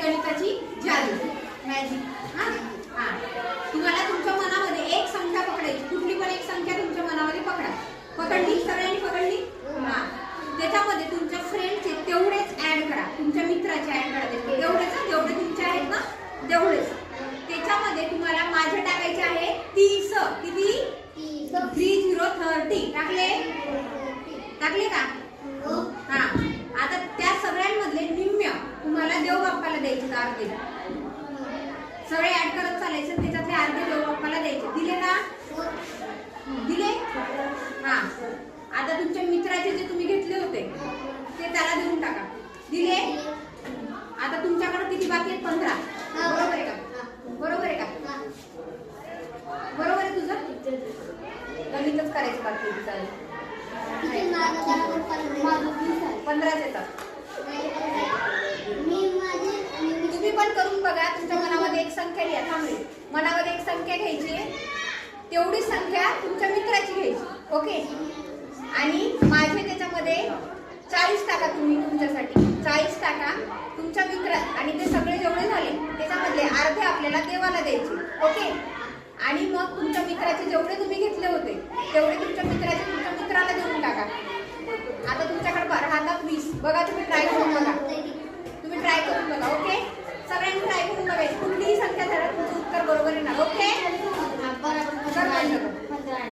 गणिताची जादू मॅजिक। हा तुम्हाला तुमच्या मनामध्ये एक संख्या पकडायची, कुठली पण एक संख्या तुमच्या मनामध्ये पकडा। पकडली सगळ्यांनी पकडली? हा त्याच्यामध्ये तुमच्या फ्रेंडचे तेवढेच ऍड करा, तुमच्या मित्राचे ऍड करा तेवढेच, जेवढे तुमचे आहेत ना तेवढेच। त्याच्यामध्ये तुम्हाला माझे टाकायचे आहे 30। किती? 30 टाकले? टाकले का? हा आता त्या सगळ्यांमधले निम्म्य तुम्हाला देव बाप्पाला द्यायचे, अर्धे सगळे ऍड करत चालायचे, त्याच्यातले अर्धे देव बाप्पाला द्यायचे। दिले का? दिले? हा आता तुमच्या मित्राचे जे तुम्ही घेतले होते ते त्याला देऊन टाका। दिले? आता तुमच्याकडे किती बाकी आहेत? 15। बरोबर आहे का? बरोबर आहे का? बरोबर आहे तुझं? गणितच करायचं बाकी आहे तुझं। 15 येतात। तुम्ही पण करून बघा, तुमच्या मनामध्ये एक संख्या घ्या। थांबले, मनामध्ये एक संख्या घ्यायची, तेवढी संख्या तुमच्या मित्राची घ्यायची। ओके आणि माझे त्याच्यामध्ये 40 टाका, तुम्ही तुमच्यासाठी 40 टाका तुमच्या मित्र, आणि ते सगळे जेवढे झाले त्याच्यामधले अर्धे आपल्याला देवाला द्यायचे। ओके आणि मग तुमच्या मित्राचे जेवढे तुम्ही घेतले होते तेवढे तुमच्या मित्राला देऊन टाका। आता तुमच्याकडे राहतात 20। बघा तुम्ही ट्राय करून बघा।